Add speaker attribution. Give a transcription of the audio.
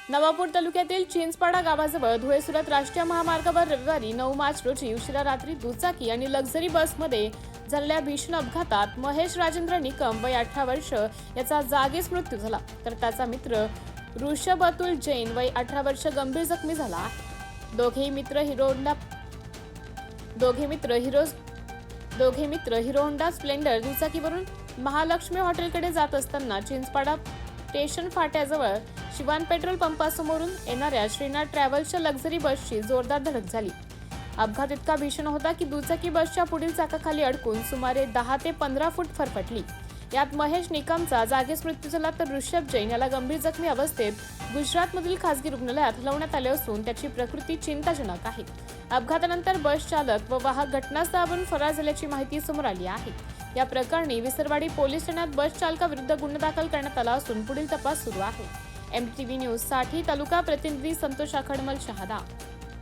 Speaker 1: नवापूर तालुक्यातील चिंचपाडा गावाजवळ धुळे-सुरत राष्ट्रीय महामार्गावर रविवारी 9 मार्च रोजी उशिरा रात्री दुचाकी आणि लक्झरी बसमध्ये झालेल्या भीषण अपघातात महेश राजेंद्र निकम वय 18 वर्ष याचा जागीच मृत्यू झाला, तर त्याचा मित्र ऋषभ अतुल जैन वय 18 वर्ष गंभीर जखमी झाला. दोघे मित्र हिरो होंडा स्प्लेंडर दुचाकीवरून महालक्ष्मी हॉटेलकडे जात असताना चिंचपाडा स्टेशन फाट्याजवळ शिवान पेट्रोल पंपासमोरून येणाऱ्या श्रीनाथ ट्रॅव्हल्सच्या लक्झरी बसची जोरदार धडक झाली. अपघात इतका भीषण होता की दुचाकी बसच्या पुढील चाकाखाली अडकून सुमारे 10 ते 15 फूट फरफटली. यात महेश निकमचा जागीच मृत्यू झाला, तर ऋषभ जैन याला गंभीर जखमी अवस्थेत गुजरातमधील खासगी रुग्णालयात हलवण्यात आले असून त्याची प्रकृती चिंताजनक आहे. अपघातानंतर बस चालक व वाहक घटनास्थळावरून फरार झाल्याची माहिती समोर आली आहे. या प्रकरणी विसरवाडी पोलीस ठाण्यात बस चालकाविरुद्ध गुन्हा दाखल करण्यात आला असून पुढील तपास सुरू आहे. MTV न्यूज साठी तालुका प्रतिनिधी संतोष आखडमल शहादा.